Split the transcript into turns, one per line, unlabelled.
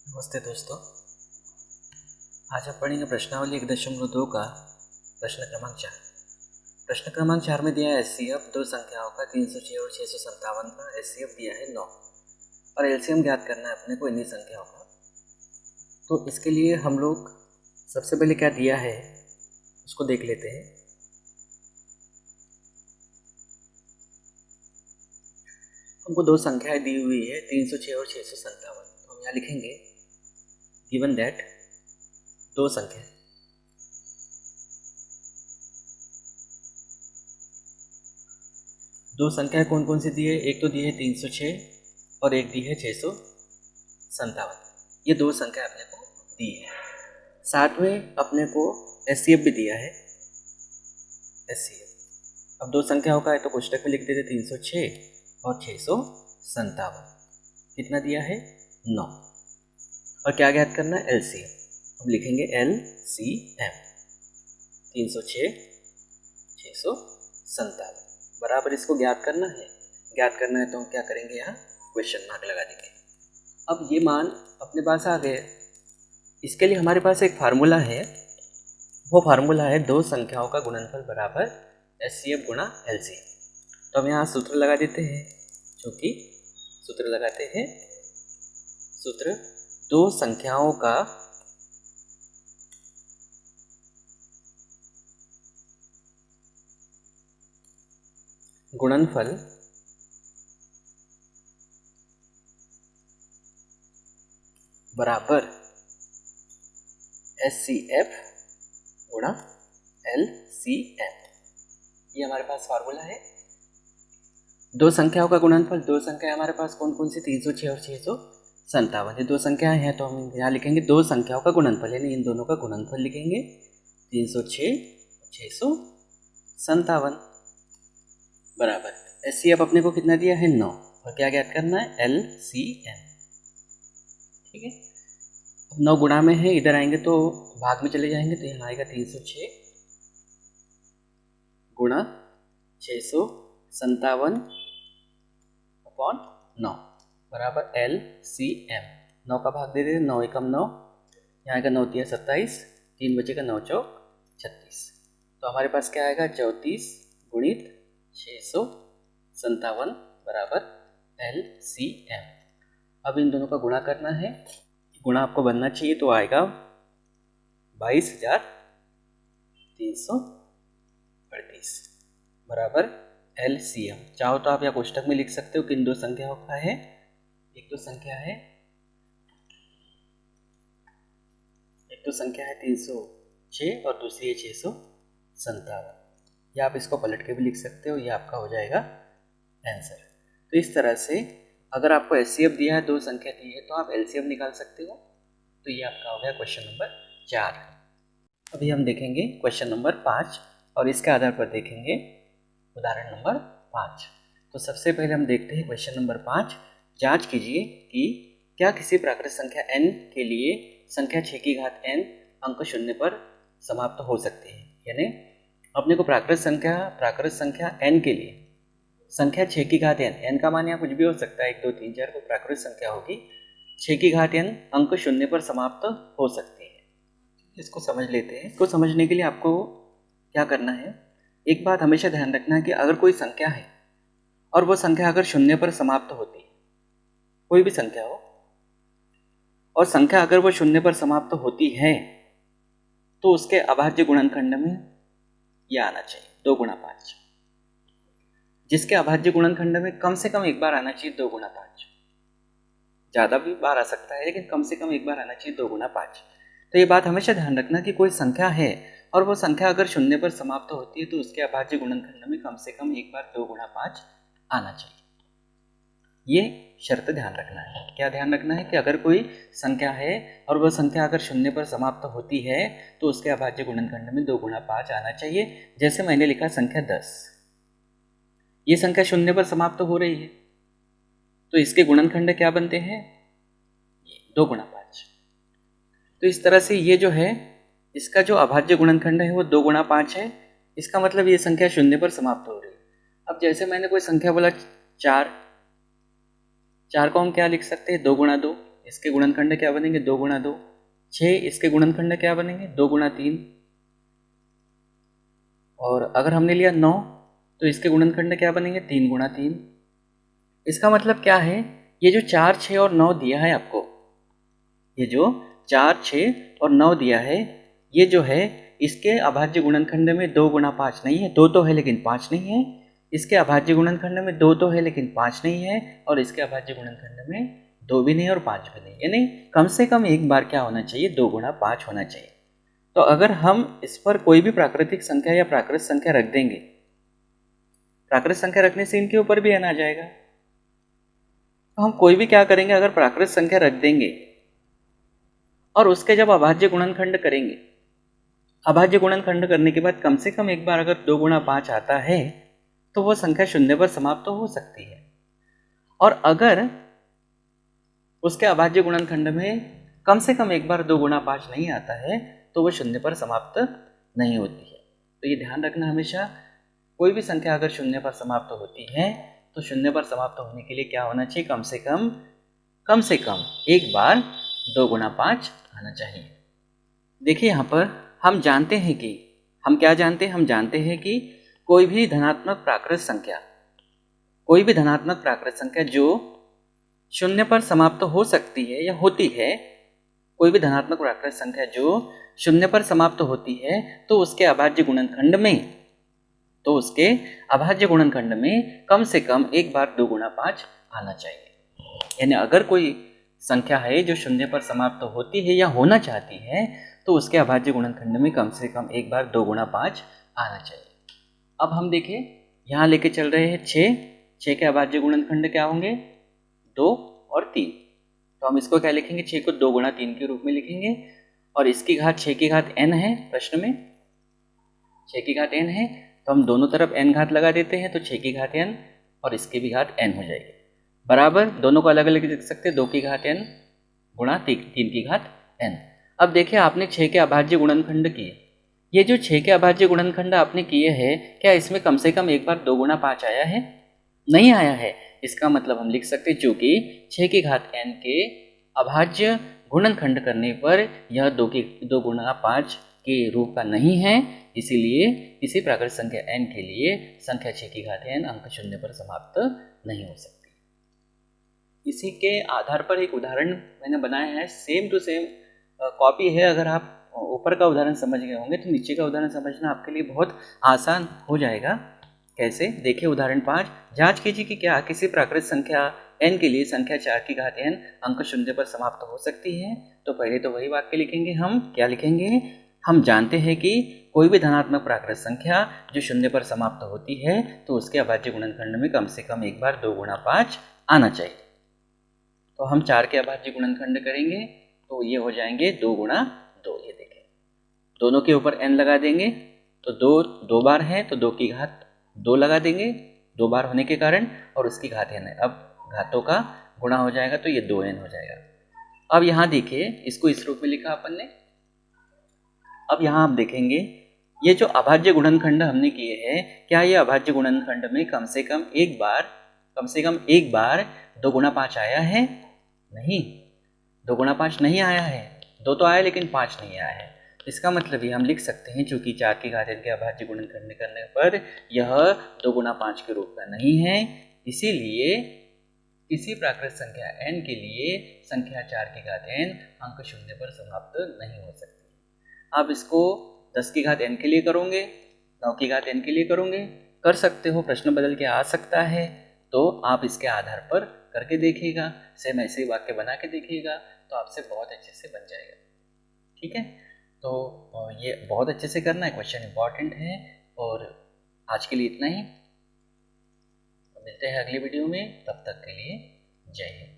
नमस्ते दोस्तों। आज हम पढ़ेंगे प्रश्नावली 1.2 का प्रश्न क्रमांक 4। प्रश्न क्रमांक 4 में दिया है एचसीएफ दो संख्याओं का 306 और 657 का एचसीएफ दिया है 9 और एलसीएम ज्ञात करना है अपने को इन्हीं संख्याओं का। तो इसके लिए हम लोग सबसे पहले क्या दिया है उसको देख लेते हैं। हमको दो संख्याएं दी हुई है 306 और 657। तो हम यहाँ लिखेंगे गिवन दैट दो संख्याएं कौन कौन सी दी है। एक तो दी है 306 और एक दी है 657। ये दो संख्या अपने को दी है। साथ में अपने को एचसीएफ भी दिया है। एचसीएफ अब दो संख्याओं का है तो कोष्टक में लिख देते 306 और 657। कितना दिया है 9। और क्या ज्ञात करना है एलसीएम। हम लिखेंगे एलसीएम 306 657 बराबर इसको ज्ञात करना है। ज्ञात करना है तो हम क्या करेंगे यहाँ क्वेश्चन मार्क लगा देंगे। अब ये मान अपने पास आ गए। इसके लिए हमारे पास एक फार्मूला है। वो फार्मूला है दो संख्याओं का गुणनफल बराबर एचसीएफ गुणा एलसीएम। तो हम यहाँ सूत्र लगा देते हैं। क्योंकि सूत्र लगाते हैं सूत्र दो संख्याओं का गुणनफल बराबर एचसीएफ गुणा एलसीएम। ये हमारे पास फार्मूला है। दो संख्याओं का गुणनफल, दो संख्या हमारे पास कौन कौन सी 306 और 657। ये दो संख्याएं हैं तो हम यहाँ लिखेंगे दो संख्याओं का गुणनफल, यानी इन दोनों का गुणनफल लिखेंगे 306 657 बराबर एचसीएफ अपने को कितना दिया है 9 और क्या ज्ञात करना है एलसीएम। ठीक है। अब 9 गुणा में है, इधर आएंगे तो भाग में चले जाएंगे तो यहाँ आएगा 306 गुणा 657 अपॉन 9 बराबर एलसीएम। 9 का भाग दे देते 9 एकम 9, यहाँ आएगा 9 तिया 27, 3 बचेगा 9 चौक 36। तो हमारे पास क्या आएगा 34 गुणित 657 बराबर एलसीएम। अब इन दोनों का गुणा करना है। गुणा आपको बनना चाहिए तो आएगा 22,338 बराबर एलसीएम। चाहो तो आप या कोष्टक में लिख सकते हो किन दो संख्याओं का है। एक तो संख्या है 306 और दूसरी है 657। या आप इसको पलट के भी लिख सकते हो, ये आपका हो जाएगा आंसर। तो इस तरह से अगर आपको एचसीएफ दिया है, दो संख्या दी है, तो आप एलसीएम निकाल सकते हो। तो ये आपका हो गया क्वेश्चन नंबर 4। अभी हम देखेंगे क्वेश्चन नंबर 5 और इसके आधार पर देखेंगे उदाहरण नंबर 5। तो सबसे पहले हम देखते हैं क्वेश्चन नंबर 5। जांच कीजिए कि क्या किसी प्राकृत संख्या n के लिए संख्या 6 की घात n अंक शून्य पर समाप्त हो सकती है। यानी अपने को प्राकृत संख्या n के लिए संख्या 6 की घात n का मान यहाँ कुछ भी हो सकता है, 1 2 3 4 को प्राकृत संख्या होगी। 6 की घात n अंक शून्य पर समाप्त हो सकती है। इसको समझ लेते हैं। इसको समझने के लिए आपको क्या करना है, एक बात हमेशा ध्यान रखना है कि अगर कोई संख्या है और वो संख्या अगर शून्य पर समाप्त होती है, कोई भी संख्या हो और संख्या अगर वो शून्य पर समाप्त होती है तो उसके अभाज्य गुणनखंड में यह आना चाहिए 2 गुणा 5। जिसके अभाज्य गुणनखंड में कम से कम एक बार आना चाहिए 2 गुणा 5। ज़्यादा भी बार आ सकता है लेकिन कम से कम एक बार आना चाहिए 2 गुणा 5। तो ये बात हमेशा ध्यान रखना कि कोई संख्या है और वो संख्या अगर शून्य पर समाप्त होती है तो उसके अभाज्य गुणनखंड में कम से कम एक बार 2 गुणा 5 आना चाहिए। ये शर्त ध्यान रखना है। क्या ध्यान रखना है कि अगर कोई संख्या है और वह संख्या अगर शून्य पर समाप्त होती है तो उसके अभाज्य गुणनखंड में 2 गुणा 5 आना चाहिए। जैसे मैंने लिखा संख्या 10, ये संख्या शून्य पर समाप्त हो रही है तो इसके गुणनखंड क्या बनते हैं 2 गुणा 5। तो इस तरह से ये जो है इसका जो अभाज्य गुणनखंड है वो 2 गुणा 5 है। इसका मतलब ये संख्या शून्य पर समाप्त हो रही है। अब जैसे मैंने कोई संख्या बोला 4 को हम क्या लिख सकते हैं 2 गुणा 2, इसके गुणनखंड क्या बनेंगे 2 गुणा 2। 6 इसके गुणनखंड क्या बनेंगे 2 गुणा 3। और अगर हमने लिया 9 तो इसके गुणनखंड क्या बनेंगे 3 गुणा 3। इसका मतलब क्या है, ये जो 4, 6 और 9 दिया है आपको, ये जो 4, 6 और 9 दिया है, ये जो है इसके अभाज्य गुणनखंड में 2 गुणा 5 नहीं है। 2 तो है लेकिन 5 नहीं है। इसके अभाज्य गुणनखंड में 2 तो है लेकिन 5 नहीं है। और इसके अभाज्य गुणनखंड में 2 भी नहीं और 5 भी नहीं, यानी कम से कम एक बार क्या होना चाहिए 2 गुणा 5 होना चाहिए। तो अगर हम इस पर कोई भी प्राकृतिक संख्या या प्राकृत संख्या रख देंगे, प्राकृत संख्या रखने से इनके ऊपर भी n आ जाएगा। तो हम कोई भी क्या करेंगे, अगर प्राकृत संख्या रख देंगे और उसके जब अभाज्य गुणनखंड करेंगे, अभाज्य गुणनखंड करने के बाद कम से कम एक बार अगर 2 गुणा 5 आता है तो वो संख्या शून्य पर समाप्त तो हो सकती है। और अगर उसके अभाज्य गुणनखंड में कम से कम एक बार 2 गुणा 5 नहीं आता है तो वो शून्य पर समाप्त नहीं होती है। तो ये ध्यान रखना हमेशा, कोई भी संख्या अगर शून्य पर समाप्त होती है तो शून्य पर समाप्त होने के लिए क्या होना चाहिए, कम से कम एक बार 2 गुणा 5 आना चाहिए। देखिए यहाँ पर हम जानते हैं कि हम क्या जानते हैं, हम जानते हैं कि कोई भी धनात्मक प्राकृत संख्या जो शून्य पर समाप्त हो सकती है या होती है, कोई भी धनात्मक प्राकृत संख्या जो शून्य पर समाप्त होती है तो उसके अभाज्य गुणनखंड में कम से कम एक बार 2 गुणा 5 आना चाहिए। यानी अगर कोई संख्या है जो शून्य पर समाप्त होती है या होना चाहती है तो उसके अभाज्य गुणनखंड में कम से कम एक बार 2 गुणा 5 आना चाहिए। अब हम देखें, यहाँ लेके चल रहे हैं 6 के अभाज्य गुणनखंड क्या होंगे 2 और 3। तो हम इसको क्या लिखेंगे, 6 को 2 गुणा 3 के रूप में लिखेंगे। और इसकी घात 6 की घात n है, प्रश्न में 6 की घात n है, तो हम दोनों तरफ n घात लगा देते हैं, तो 6 की घात n और इसकी भी घात n हो जाएगी। बराबर दोनों को अलग अलग लिख सकते हैं, 2 की घात n गुणा 3 की घात n। अब देखिए आपने 6 के अभाज्य गुणनखंड किए, ये जो 6 के अभाज्य गुणनखंड आपने किए हैं, क्या इसमें कम से कम एक बार 2 गुणा 5 आया है? नहीं आया है। इसका मतलब हम लिख सकते हैं चूंकि 6 की घात n के अभाज्य गुणनखंड करने पर यह 2 गुणा 5 के रूप का नहीं है, इसीलिए किसी प्राकृत संख्या n के लिए संख्या 6 की घात n अंक शून्य पर समाप्त नहीं हो सकती। इसी के आधार पर एक उदाहरण मैंने बनाया है, सेम टू सेम कॉपी है। अगर आप ऊपर का उदाहरण समझ गए होंगे तो नीचे का उदाहरण समझना आपके लिए बहुत आसान हो जाएगा। कैसे, देखिए उदाहरण 5, जांच कीजिए कि क्या किसी प्राकृत संख्या n के लिए संख्या 4 की घात n अंक शून्य पर समाप्त हो सकती है। तो पहले तो वही वाक्य लिखेंगे, हम क्या लिखेंगे, हम जानते हैं कि कोई भी धनात्मक प्राकृत संख्या जो शून्य पर समाप्त होती है तो उसके अभाज्य गुणनखंड में कम से कम एक बार 2 गुणा 5 आना चाहिए। तो हम 4 के अभाज्य गुणनखंड करेंगे तो ये हो जाएंगे 2 गुणा 2। ये देखें, दोनों के ऊपर n लगा देंगे तो 2 बार है तो 2 की घात 2 लगा देंगे, 2 बार होने के कारण, और उसकी घात n है। अब घातों का गुणा हो जाएगा तो ये 2n हो जाएगा। अब यहाँ देखिए, इसको इस रूप में लिखा अपन ने। अब यहाँ आप देखेंगे ये जो अभाज्य गुणनखंड हमने किए हैं, क्या ये अभाज्य गुणनखंड में कम से कम एक बार 2 गुणा 5 आया है? नहीं, 2 गुणा 5 नहीं आया है। 2 तो आया लेकिन 5 नहीं आया है। इसका मतलब ये हम लिख सकते हैं, चूंकि 4 की घात n के अभाज्य गुणनखंड करने पर यह 2 गुणा 5 के रूप का नहीं है, इसीलिए किसी प्राकृत संख्या n के लिए संख्या 4 की घात n अंक शून्य पर समाप्त नहीं हो सकती। आप इसको 10 की घात n के लिए करोगे, 9 की घात n के लिए करोगे, कर सकते हो, प्रश्न बदल के आ सकता है। तो आप इसके आधार पर करके देखिएगा, सेम ऐसे ही वाक्य बना के देखिएगा, तो आपसे बहुत अच्छे से बन जाएगा। ठीक है, तो ये बहुत अच्छे से करना है, क्वेश्चन इंपॉर्टेंट है। और आज के लिए इतना ही, मिलते हैं अगली वीडियो में, तब तक के लिए जय हिंद।